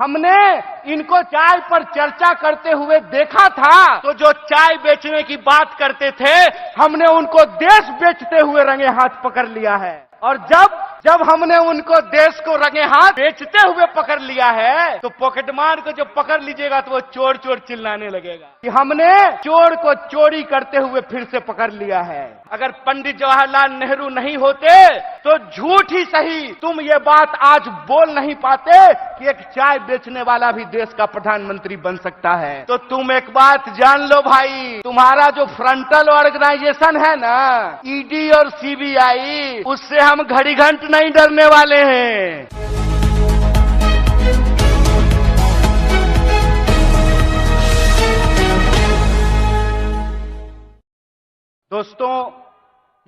हमने इनको चाय पर चर्चा करते हुए देखा था, तो जो चाय बेचने की बात करते थे, हमने उनको देश बेचते हुए रंगे हाथ पकड़ लिया है। और जब हमने उनको देश को रंगे हाथ बेचते हुए पकड़ लिया है, तो पॉकेटमार को जब पकड़ लीजिएगा तो वो चोर चोर चिल्लाने लगेगा कि हमने चोर को चोरी करते हुए फिर से पकड़ लिया है। अगर पंडित जवाहरलाल नेहरू नहीं होते तो झूठ ही सही तुम ये बात आज बोल नहीं पाते कि एक चाय बेचने वाला भी देश का प्रधानमंत्री बन सकता है। तो तुम एक बात जान लो भाई, तुम्हारा जो फ्रंटल ऑर्गेनाइजेशन है ना, ईडी और सीबीआई, उससे हम घड़ी घंट नहीं डरने वाले हैं। दोस्तों,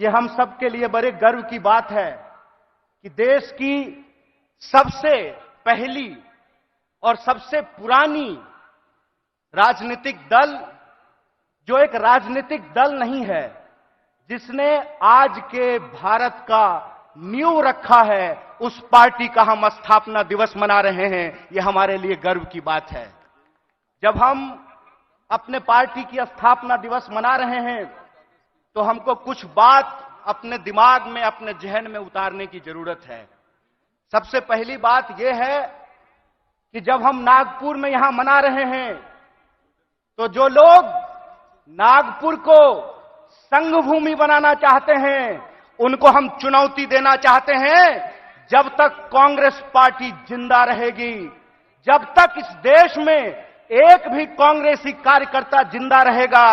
ये हम सब के लिए बड़े गर्व की बात है कि देश की सबसे पहली और सबसे पुरानी राजनीतिक दल, जो एक राजनीतिक दल नहीं है, जिसने आज के भारत का नींव रखा है, उस पार्टी का हम स्थापना दिवस मना रहे हैं। ये हमारे लिए गर्व की बात है। जब हम अपने पार्टी की स्थापना दिवस मना रहे हैं तो हमको कुछ बात अपने दिमाग में, अपने जहन में उतारने की जरूरत है। सबसे पहली बात यह है कि जब हम नागपुर में यहां मना रहे हैं, तो जो लोग नागपुर को संघ भूमि बनाना चाहते हैं, उनको हम चुनौती देना चाहते हैं। जब तक कांग्रेस पार्टी जिंदा रहेगी, जब तक इस देश में एक भी कांग्रेसी कार्यकर्ता जिंदा रहेगा,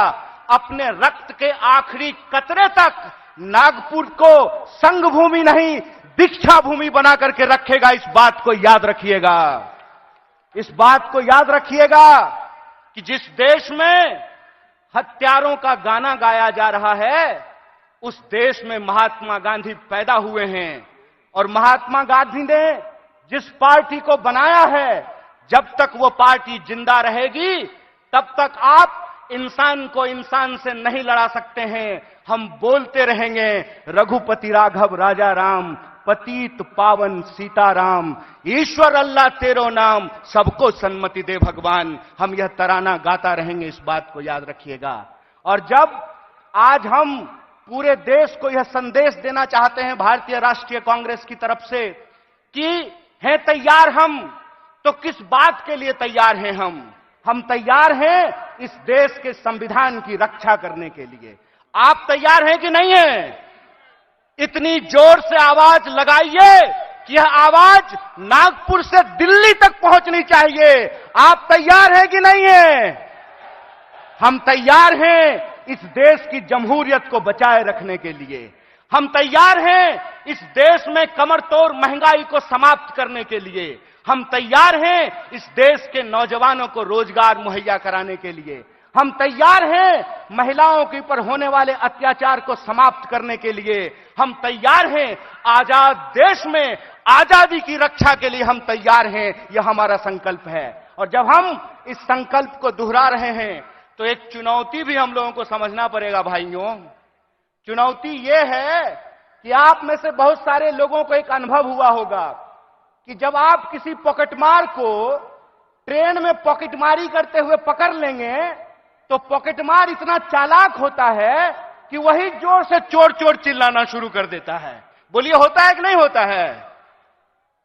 अपने रक्त के आखिरी कतरे तक नागपुर को संघ भूमि नहीं, दीक्षा भूमि बना करके रखेगा। इस बात को याद रखिएगा। इस बात को याद रखिएगा कि जिस देश में हत्यारों का गाना गाया जा रहा है, उस देश में महात्मा गांधी पैदा हुए हैं। और महात्मा गांधी ने जिस पार्टी को बनाया है, जब तक वो पार्टी जिंदा रहेगी, तब तक आप इंसान को इंसान से नहीं लड़ा सकते हैं। हम बोलते रहेंगे, रघुपति राघव राजा राम, पतित पावन सीताराम, ईश्वर अल्लाह तेरो नाम, सबको सन्मति दे भगवान। हम यह तराना गाता रहेंगे, इस बात को याद रखिएगा। और जब आज हम पूरे देश को यह संदेश देना चाहते हैं भारतीय राष्ट्रीय कांग्रेस की तरफ से कि हैं तैयार हम, तो किस बात के लिए तैयार हैं हम तैयार हैं इस देश के संविधान की रक्षा करने के लिए। आप तैयार हैं कि नहीं हैं? इतनी जोर से आवाज लगाइए कि यह आवाज नागपुर से दिल्ली तक पहुंचनी चाहिए। आप तैयार हैं कि नहीं हैं? हम तैयार हैं इस देश की जमहूरियत को बचाए रखने के लिए। हम तैयार हैं इस देश में कमर तोड़ महंगाई को समाप्त करने के लिए। हम तैयार हैं इस देश के नौजवानों को रोजगार मुहैया कराने के लिए। हम तैयार हैं महिलाओं के ऊपर होने वाले अत्याचार को समाप्त करने के लिए। हम तैयार हैं आजाद देश में आजादी की रक्षा के लिए। हम तैयार हैं, यह हमारा संकल्प है। और जब हम इस संकल्प को दोहरा रहे हैं, तो एक चुनौती भी हम लोगों को समझना पड़ेगा भाइयों। चुनौती यह है कि आप में से बहुत सारे लोगों को एक अनुभव हुआ होगा कि जब आप किसी पॉकेटमार को ट्रेन में पॉकेटमारी करते हुए पकड़ लेंगे, तो पॉकेटमार इतना चालाक होता है कि वही जोर से चोर चोर चिल्लाना शुरू कर देता है। बोलिए, होता है कि नहीं होता है?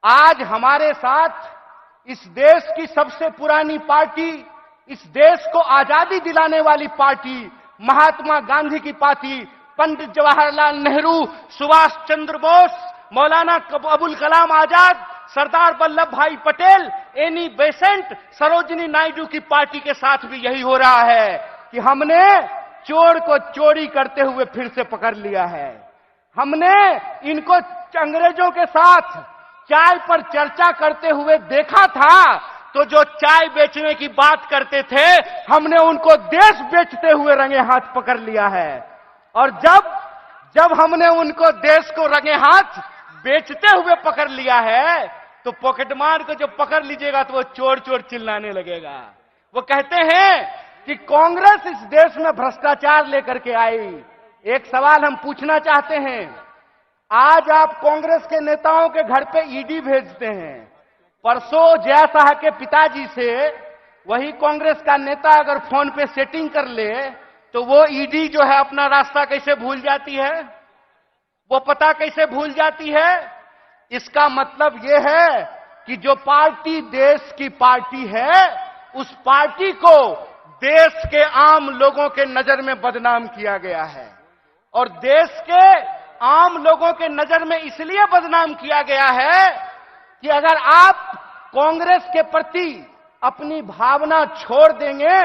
आज हमारे साथ इस देश की सबसे पुरानी पार्टी, इस देश को आजादी दिलाने वाली पार्टी, महात्मा गांधी की पार्टी, पंडित जवाहरलाल नेहरू, सुभाष चंद्र बोस, मौलाना अबुल कलाम आजाद, सरदार वल्लभ भाई पटेल, एनी बेसेंट, सरोजिनी नायडू की पार्टी के साथ भी यही हो रहा है कि हमने चोर को चोरी करते हुए फिर से पकड़ लिया है। हमने इनको अंग्रेजों के साथ चाय पर चर्चा करते हुए देखा था, तो जो चाय बेचने की बात करते थे, हमने उनको देश बेचते हुए रंगे हाथ पकड़ लिया है। और जब हमने उनको देश को रंगे हाथ बेचते हुए पकड़ लिया है, तो पॉकेटमार को जब पकड़ लीजिएगा तो वो चोर चोर चिल्लाने लगेगा। वो कहते हैं कि कांग्रेस इस देश में भ्रष्टाचार लेकर के आई। एक सवाल हम पूछना चाहते हैं, आज आप कांग्रेस के नेताओं के घर पे ईडी भेजते हैं, परसों जया साहब के पिताजी से वही कांग्रेस का नेता अगर फोन पे सेटिंग कर ले तो वो ईडी जो है अपना रास्ता कैसे भूल जाती है, वो पता कैसे भूल जाती है। इसका मतलब यह है कि जो पार्टी देश की पार्टी है उस पार्टी को देश के आम लोगों के नजर में बदनाम किया गया है। और देश के आम लोगों के नजर में इसलिए बदनाम किया गया है कि अगर आप कांग्रेस के प्रति अपनी भावना छोड़ देंगे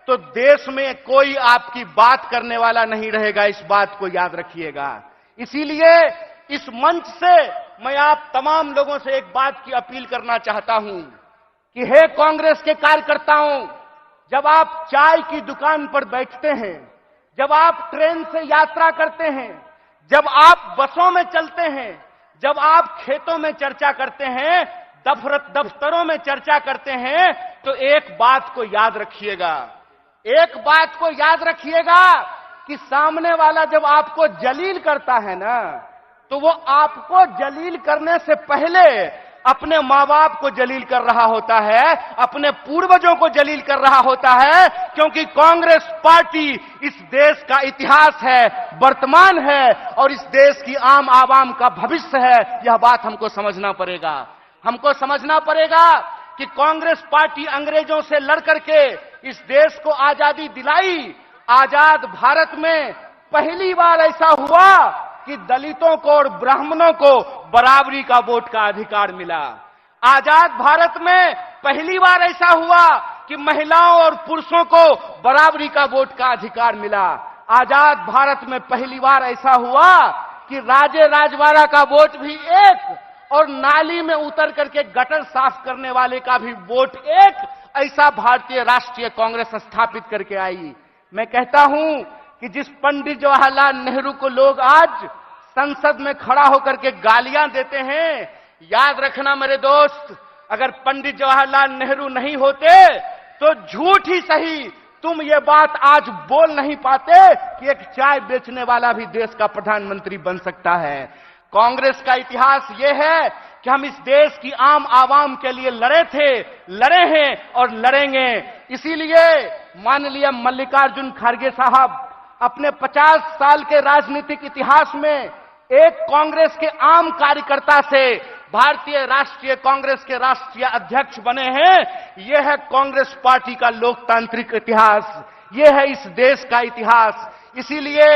तो देश में कोई आपकी बात करने वाला नहीं रहेगा, इस बात को याद रखिएगा। इसीलिए इस मंच से मैं आप तमाम लोगों से एक बात की अपील करना चाहता हूं कि हे कांग्रेस के कार्यकर्ताओं, जब आप चाय की दुकान पर बैठते हैं, जब आप ट्रेन से यात्रा करते हैं, जब आप बसों में चलते हैं, जब आप खेतों में चर्चा करते हैं, दफ्तरों में चर्चा करते हैं, तो एक बात को याद रखिएगा, एक बात को याद रखिएगा कि सामने वाला जब आपको जलील करता है ना, तो वो आपको जलील करने से पहले अपने मां बाप को जलील कर रहा होता है, अपने पूर्वजों को जलील कर रहा होता है। क्योंकि कांग्रेस पार्टी इस देश का इतिहास है, वर्तमान है और इस देश की आम आवाम का भविष्य है। यह बात हमको समझना पड़ेगा। हमको समझना पड़ेगा कि कांग्रेस पार्टी अंग्रेजों से लड़ करके इस देश को आजादी दिलाई। आजाद भारत में पहली बार ऐसा हुआ कि दलितों को और ब्राह्मणों को बराबरी का वोट का अधिकार मिला। आजाद भारत में पहली बार ऐसा हुआ कि महिलाओं और पुरुषों को बराबरी का वोट का अधिकार मिला। आजाद भारत में पहली बार ऐसा हुआ कि राजे राजवाड़ा का वोट भी एक और नाली में उतर करके गटर साफ करने वाले का भी वोट एक, ऐसा भारतीय राष्ट्रीय कांग्रेस स्थापित करके आई। मैं कहता हूं कि जिस पंडित जवाहरलाल नेहरू को लोग आज संसद में खड़ा होकर के गालियां देते हैं, याद रखना मेरे दोस्त, अगर पंडित जवाहरलाल नेहरू नहीं होते तो झूठ ही सही तुम ये बात आज बोल नहीं पाते कि एक चाय बेचने वाला भी देश का प्रधानमंत्री बन सकता है। कांग्रेस का इतिहास यह है कि हम इस देश की आम आवाम के लिए लड़े थे, लड़े हैं और लड़ेंगे। इसीलिए माननीय मल्लिकार्जुन खड़गे साहब अपने 50 साल के राजनीतिक इतिहास में एक कांग्रेस के आम कार्यकर्ता से भारतीय राष्ट्रीय कांग्रेस के राष्ट्रीय अध्यक्ष बने हैं। यह है कांग्रेस पार्टी का लोकतांत्रिक इतिहास, यह है इस देश का इतिहास। इसीलिए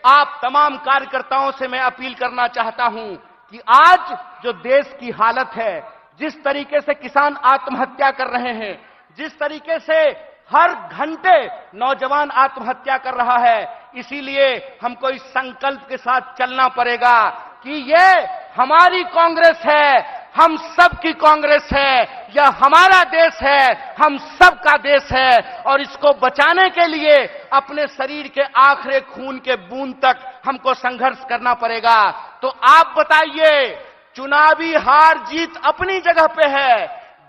आप तमाम कार्यकर्ताओं से मैं अपील करना चाहता हूं कि आज जो देश की हालत है, जिस तरीके से किसान आत्महत्या कर रहे हैं, जिस तरीके से हर घंटे नौजवान आत्महत्या कर रहा है, इसीलिए हमको इस संकल्प के साथ चलना पड़ेगा कि ये हमारी कांग्रेस है, हम सब की कांग्रेस है, यह हमारा देश है, हम सब का देश है और इसको बचाने के लिए अपने शरीर के आखिरी खून के बूंद तक हमको संघर्ष करना पड़ेगा। तो आप बताइए, चुनावी हार जीत अपनी जगह पे है,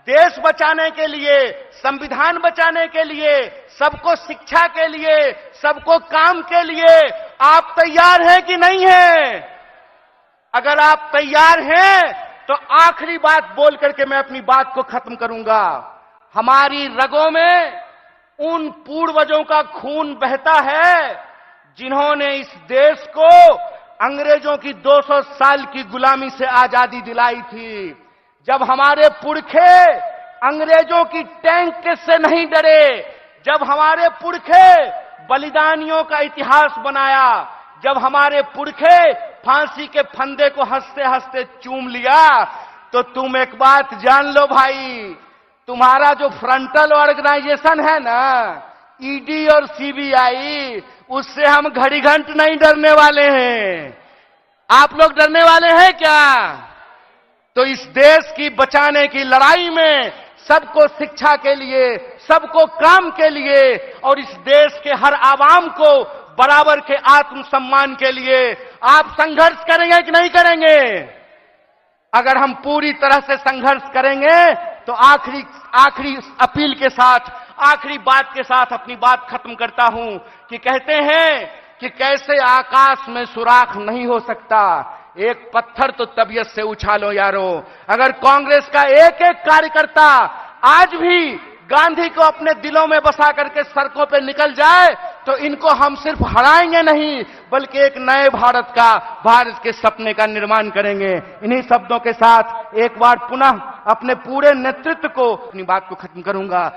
देश बचाने के लिए, संविधान बचाने के लिए, सबको शिक्षा के लिए, सबको काम के लिए आप तैयार हैं कि नहीं हैं? अगर आप तैयार हैं तो आखिरी बात बोल करके मैं अपनी बात को खत्म करूंगा। हमारी रगों में उन पूर्वजों का खून बहता है जिन्होंने इस देश को अंग्रेजों की 200 साल की गुलामी से आजादी दिलाई थी। जब हमारे पुरखे अंग्रेजों की टैंक से नहीं डरे, जब हमारे पुरखे बलिदानियों का इतिहास बनाया, जब हमारे पुरखे फांसी के फंदे को हंसते हंसते चूम लिया, तो तुम एक बात जान लो भाई, तुम्हारा जो फ्रंटल ऑर्गेनाइजेशन है ना, ईडी और सीबीआई, उससे हम घड़ी घंट नहीं डरने वाले हैं। आप लोग डरने वाले हैं क्या? तो इस देश की बचाने की लड़ाई में सबको शिक्षा के लिए, सबको काम के लिए और इस देश के हर आवाम को बराबर के आत्मसम्मान के लिए आप संघर्ष करेंगे कि नहीं करेंगे? अगर हम पूरी तरह से संघर्ष करेंगे तो आखिरी अपील के साथ, आखिरी बात के साथ अपनी बात खत्म करता हूं कि कहते हैं कि कैसे आकाश में सुराख नहीं हो सकता, एक पत्थर तो तबीयत से उछालो यारो। अगर कांग्रेस का एक एक कार्यकर्ता आज भी गांधी को अपने दिलों में बसा करके सड़कों पे निकल जाए तो इनको हम सिर्फ हराएंगे नहीं बल्कि एक नए भारत के सपने का निर्माण करेंगे। इन्हीं शब्दों के साथ एक बार पुनः अपने पूरे नेतृत्व को अपनी बात को खत्म करूंगा।